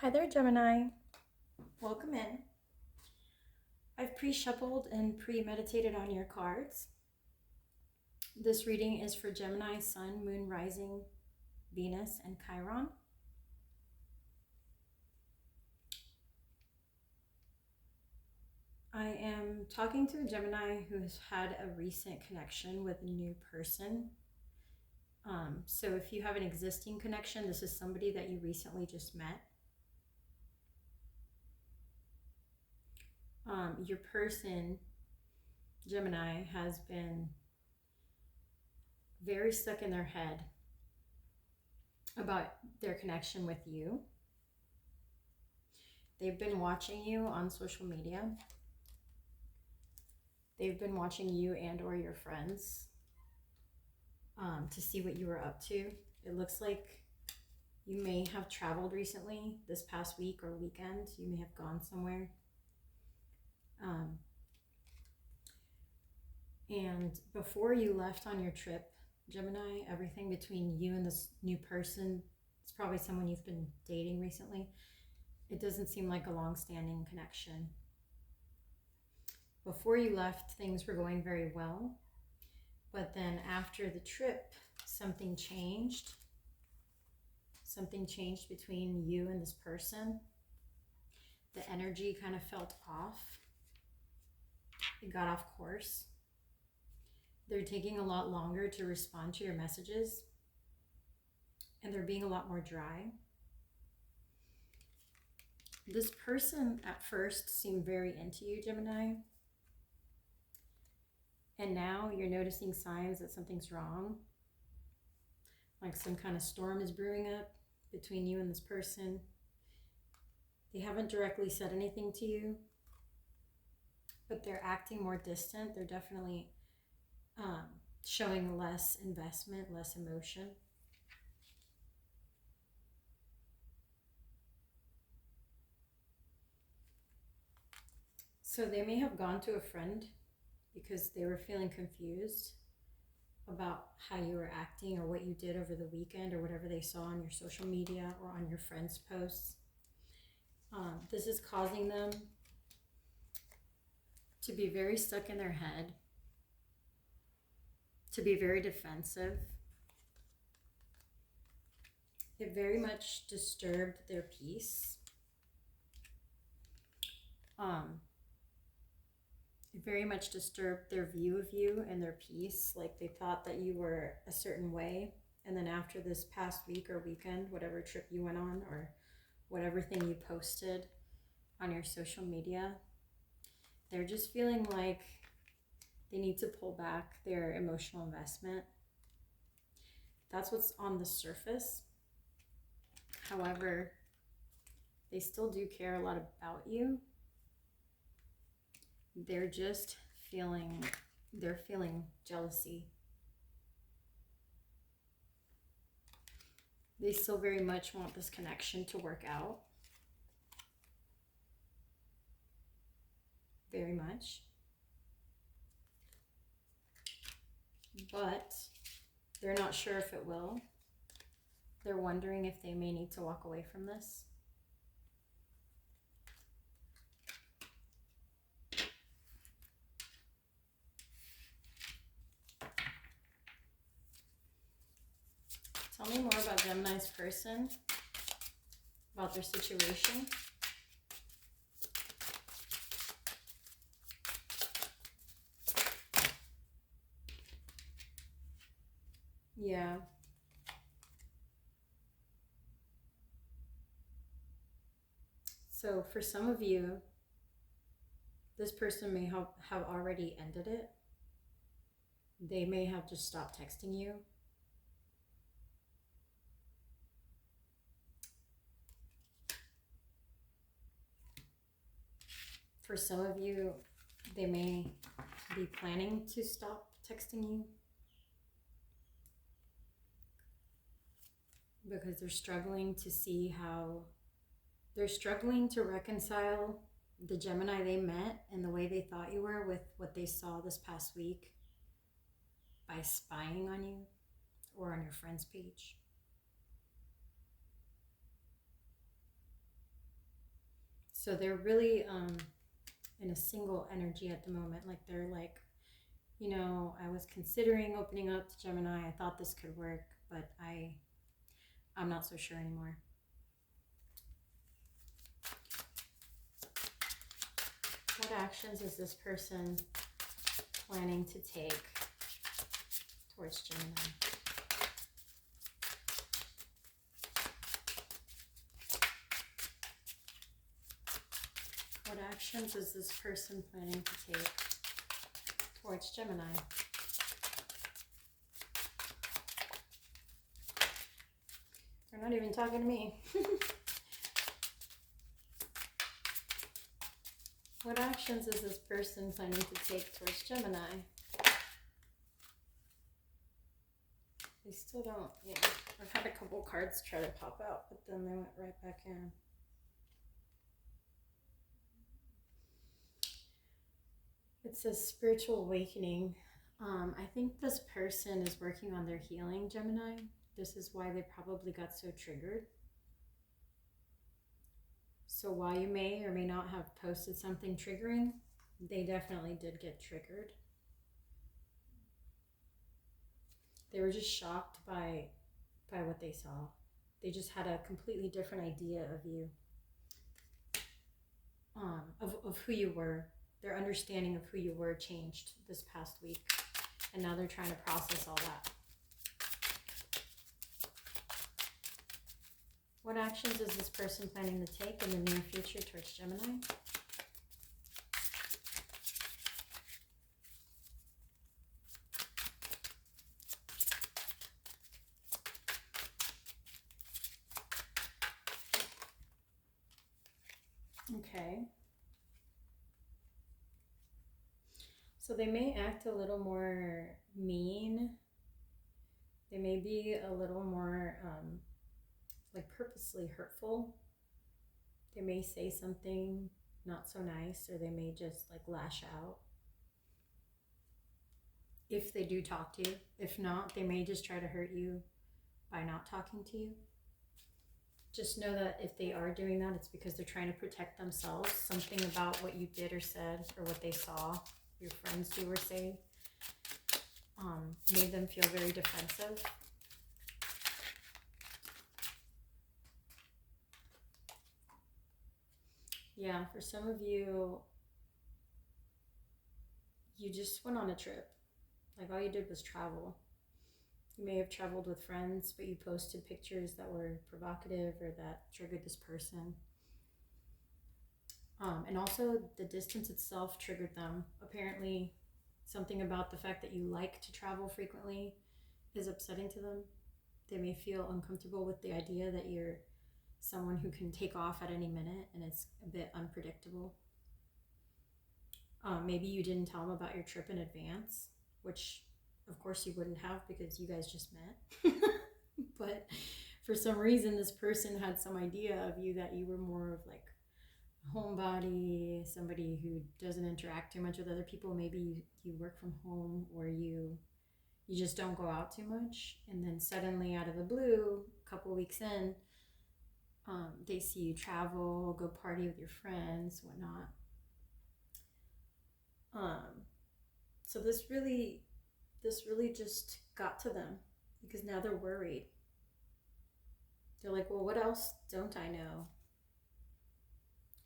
Hi there, Gemini. Welcome in. I've pre-shuffled and premeditated on your cards. This reading is for Gemini, Sun, Moon, Rising, Venus, and Chiron. I am talking to a Gemini who has had a recent connection with a new person. So if you have an existing connection, this is somebody that you recently just met. Your person, Gemini, has been very stuck in their head about their connection with you. They've been watching you on social media. They've been watching you and or your friends to see what you were up to. It looks like you may have traveled recently, this past week or weekend. You may have gone somewhere. And before you left on your trip, Gemini, everything between you and this new person, it's probably someone you've been dating recently. It doesn't seem like a long-standing connection. Before you left, things were going very well. But then after the trip, something changed. Something changed between you and this person. The energy kind of felt off. It got off course. They're taking a lot longer to respond to your messages. And they're being a lot more dry. This person at first seemed very into you, Gemini. And now you're noticing signs that something's wrong. Like some kind of storm is brewing up between you and this person. They haven't directly said anything to you, but they're acting more distant. They're definitely showing less investment, less emotion. So they may have gone to a friend because they were feeling confused about how you were acting or what you did over the weekend or whatever they saw on your social media or on your friends' posts. This is causing them to be very stuck in their head, to be very defensive. It very much disturbed their peace. It very much disturbed their view of you and their peace. Like they thought that you were a certain way. And then after this past week or weekend, whatever trip you went on or whatever thing you posted on your social media, they're just feeling like they need to pull back their emotional investment. That's what's on the surface. However, they still do care a lot about you. They're just feeling jealousy. They still very much want this connection to work out. Very much. But they're not sure if it will. They're wondering if they may need to walk away from this. Tell me more about Gemini's person, about their situation. Yeah. So for some of you, this person may have already ended it. They may have just stopped texting you. For some of you, they may be planning to stop texting you because they're struggling to reconcile the Gemini they met and the way they thought you were with what they saw this past week by spying on you or on your friend's page. So they're really in a single energy at the moment. Like they're like, you know, I was considering opening up to Gemini. I thought this could work, but I'm not so sure anymore. What actions is this person planning to take towards Gemini? What actions is this person planning to take towards Gemini? They're not even talking to me. What actions is this person planning to take towards Gemini? They still don't, yeah. I've had a couple cards try to pop out, but then they went right back in. It says spiritual awakening. I think this person is working on their healing, Gemini. This is why they probably got so triggered. So while you may or may not have posted something triggering, they definitely did get triggered. They were just shocked by what they saw. They just had a completely different idea of you, of who you were. Their understanding of who you were changed this past week, and now they're trying to process all that. What actions is this person planning to take in the near future towards Gemini? Okay. So they may act a little more mean. They may be a little more like purposely hurtful. They may say something not so nice, or they may just like lash out. If they do talk to you. If not, they may just try to hurt you by not talking to you. Just know that if they are doing that, it's because they're trying to protect themselves. Something about what you did or said, or what they saw your friends do or say, made them feel very defensive. Yeah, for some of you, you just went on a trip. Like all you did was travel. You may have traveled with friends, but you posted pictures that were provocative or that triggered this person. And also the distance itself triggered them. Apparently something about the fact that you like to travel frequently is upsetting to them. They may feel uncomfortable with the idea that you're someone who can take off at any minute and it's a bit unpredictable. Maybe you didn't tell them about your trip in advance, which of course you wouldn't have because you guys just met. But for some reason this person had some idea of you that you were more of like a homebody, somebody who doesn't interact too much with other people. Maybe you work from home, or you just don't go out too much, and then suddenly out of the blue, a couple weeks in, they see you travel, go party with your friends, whatnot. So this really just got to them because now they're worried. They're like, well, what else don't I know?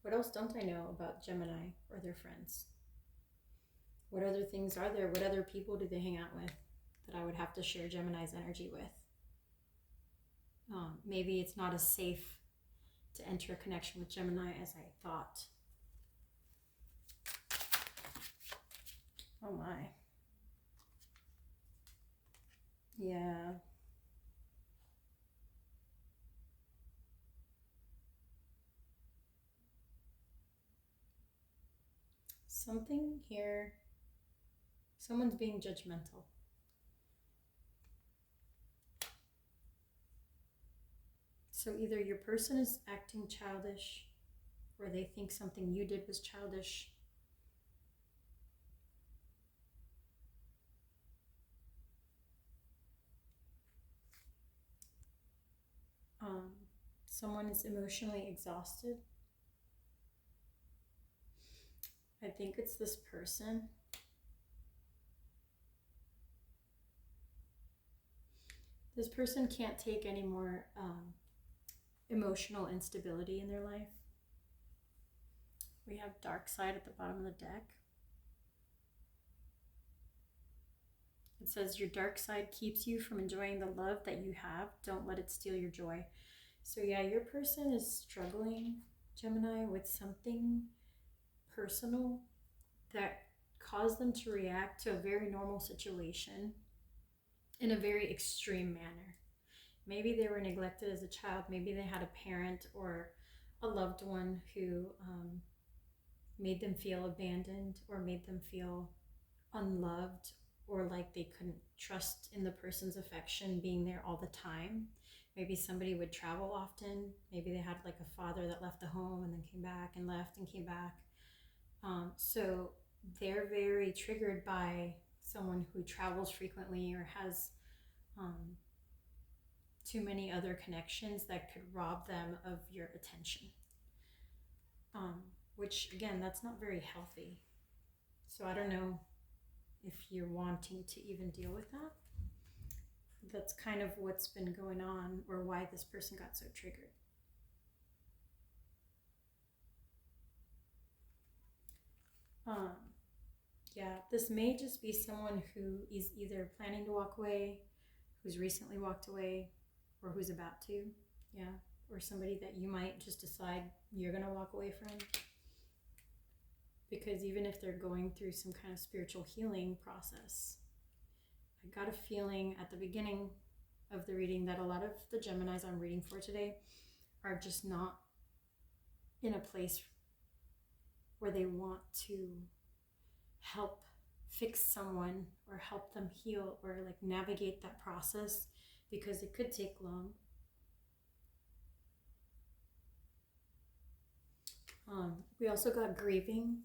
What else don't I know about Gemini or their friends? What other things are there? What other people do they hang out with that I would have to share Gemini's energy with? Maybe it's not as safe to enter a connection with Gemini as I thought. Oh my. Yeah. Something here, someone's being judgmental. So either your person is acting childish, or they think something you did was childish. Someone is emotionally exhausted. I think it's this person. This person can't take any more emotional instability in their life. We have dark side at the bottom of the deck. It says your dark side keeps you from enjoying the love that you have. Don't let it steal your joy. So yeah, your person is struggling, Gemini, with something personal that caused them to react to a very normal situation in a very extreme manner. Maybe they were neglected as a child. Maybe they had a parent or a loved one who made them feel abandoned or made them feel unloved, or like they couldn't trust in the person's affection being there all the time. Maybe somebody would travel often. Maybe they had like a father that left the home and then came back and left and came back. So they're very triggered by someone who travels frequently or has too many other connections that could rob them of your attention. Which again, that's not very healthy. So I don't know if you're wanting to even deal with that. That's kind of what's been going on, or why this person got so triggered. Yeah, this may just be someone who is either planning to walk away, who's recently walked away, or who's about to. Yeah, or somebody that you might just decide you're gonna walk away from. Because even if they're going through some kind of spiritual healing process, I got a feeling at the beginning of the reading that a lot of the Geminis I'm reading for today are just not in a place where they want to help fix someone or help them heal or like navigate that process, because it could take long. We also got grieving.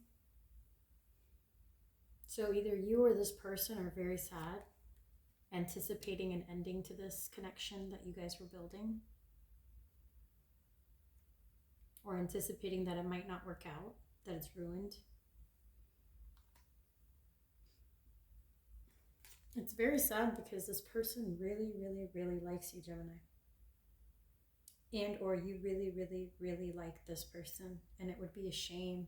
So either you or this person are very sad, anticipating an ending to this connection that you guys were building, or anticipating that it might not work out, that it's ruined. It's very sad because this person really, really, really likes you, Gemini. And or you really, really, really like this person, and it would be a shame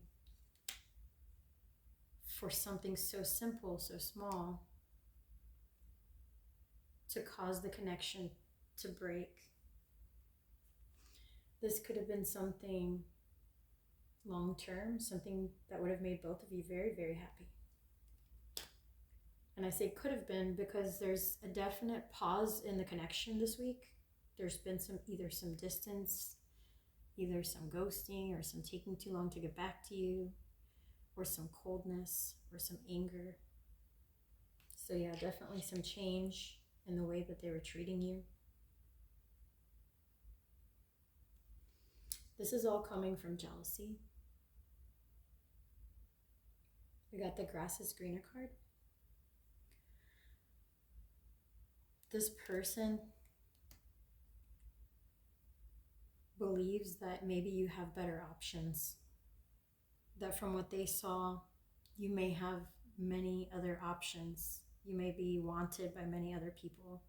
for something so simple, so small, to cause the connection to break. This could have been something long-term, something that would have made both of you very, very happy. And I say could have been because there's a definite pause in the connection this week. There's been either some distance, either some ghosting or some taking too long to get back to you, or some coldness or some anger. So yeah, definitely some change in the way that they were treating you. This is all coming from jealousy. We got the grass is greener card. This person believes that maybe you have better options, that from what they saw, you may have many other options. You may be wanted by many other people,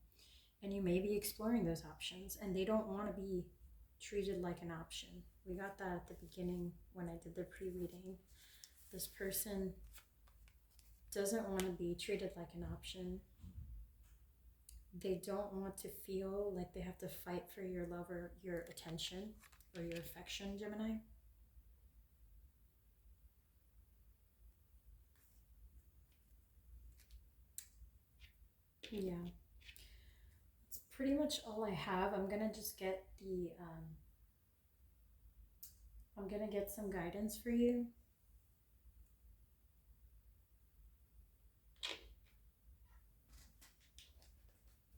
and you may be exploring those options, and they don't want to be treated like an option. We got that at the beginning when I did the pre-reading. This person doesn't want to be treated like an option. They don't want to feel like they have to fight for your love or your attention or your affection, Gemini. Yeah. It's pretty much all I have. I'm going to just get I'm going to get some guidance for you.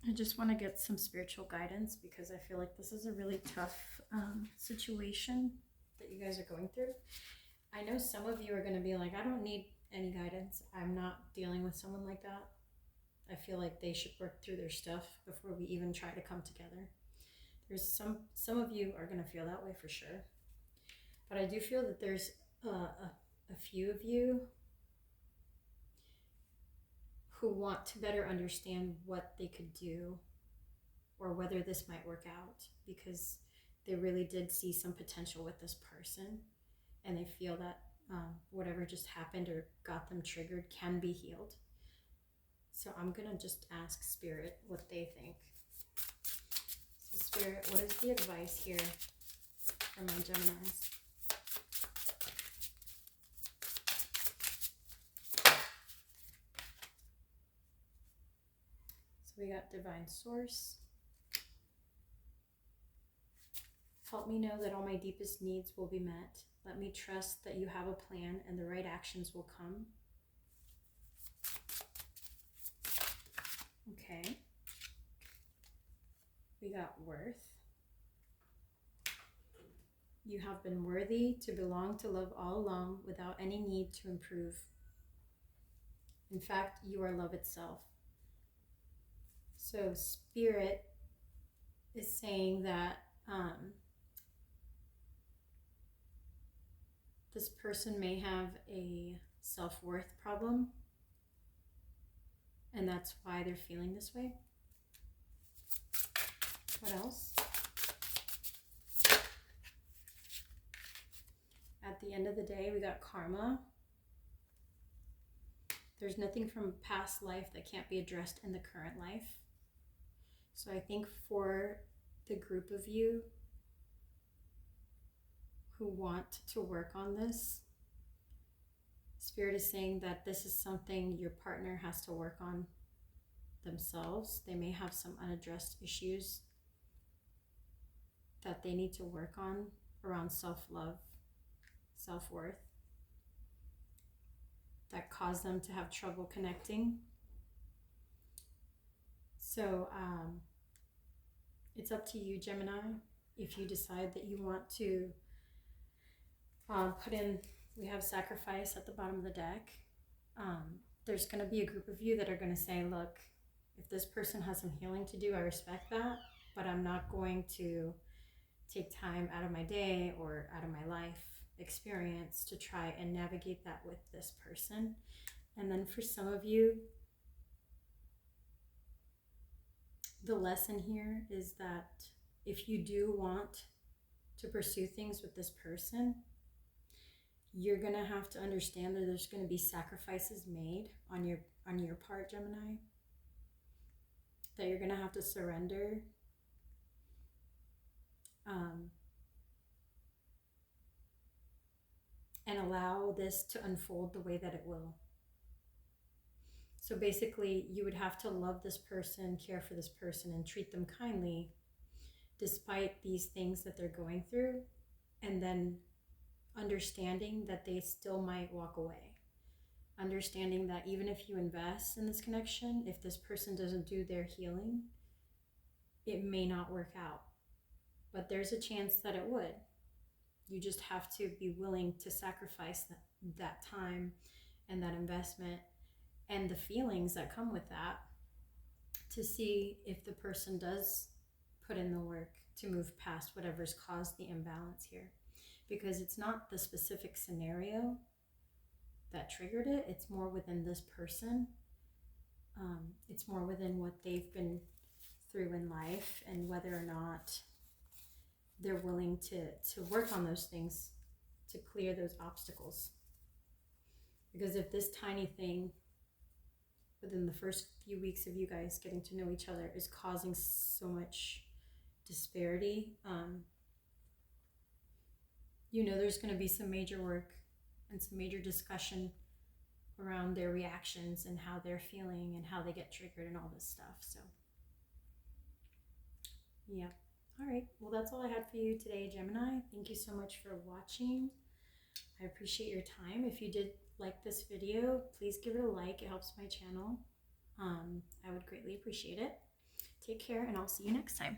I just want to get some spiritual guidance because I feel like this is a really tough situation that you guys are going through. I know some of you are going to be like, I don't need any guidance. I'm not dealing with someone like that. I feel like they should work through their stuff before we even try to come together. There's some of you are going to feel that way for sure. But I do feel that there's a few of you who want to better understand what they could do or whether this might work out, because they really did see some potential with this person and they feel that whatever just happened or got them triggered can be healed. So I'm going to just ask Spirit what they think. So Spirit, what is the advice here for my Geminis? So we got Divine Source. Help me know that all my deepest needs will be met. Let me trust that you have a plan and the right actions will come. Okay. We got Worth. You have been worthy to belong to love all along without any need to improve. In fact, you are love itself. So Spirit is saying that this person may have a self-worth problem, and that's why they're feeling this way. What else? At the end of the day, we got karma. There's nothing from past life that can't be addressed in the current life. So I think for the group of you who want to work on this, Spirit is saying that this is something your partner has to work on themselves. They may have some unaddressed issues that they need to work on around self-love, self-worth, that cause them to have trouble connecting. So it's up to you, Gemini, if you decide that you want to put in, we have sacrifice at the bottom of the deck. There's going to be a group of you that are going to say, look, if this person has some healing to do, I respect that, but I'm not going to take time out of my day or out of my life experience to try and navigate that with this person. And then for some of you, the lesson here is that if you do want to pursue things with this person, you're going to have to understand that there's going to be sacrifices made on your part, Gemini, that you're going to have to surrender. And allow this to unfold the way that it will. So basically, you would have to love this person, care for this person, and treat them kindly despite these things that they're going through, and then understanding that they still might walk away. Understanding that even if you invest in this connection, if this person doesn't do their healing, it may not work out. But there's a chance that it would. You just have to be willing to sacrifice that time and that investment and the feelings that come with that to see if the person does put in the work to move past whatever's caused the imbalance here. Because it's not the specific scenario that triggered it, it's more within this person. It's more within what they've been through in life and whether or not they're willing to work on those things to clear those obstacles. Because if this tiny thing within the first few weeks of you guys getting to know each other is causing so much disparity, you know there's going to be some major work and some major discussion around their reactions and how they're feeling and how they get triggered and all this stuff. So yeah. All right, well, that's all I had for you today, Gemini. Thank you so much for watching. I appreciate your time. If you did like this video, please give it a like. It helps my channel. I would greatly appreciate it. Take care, and I'll see you next time.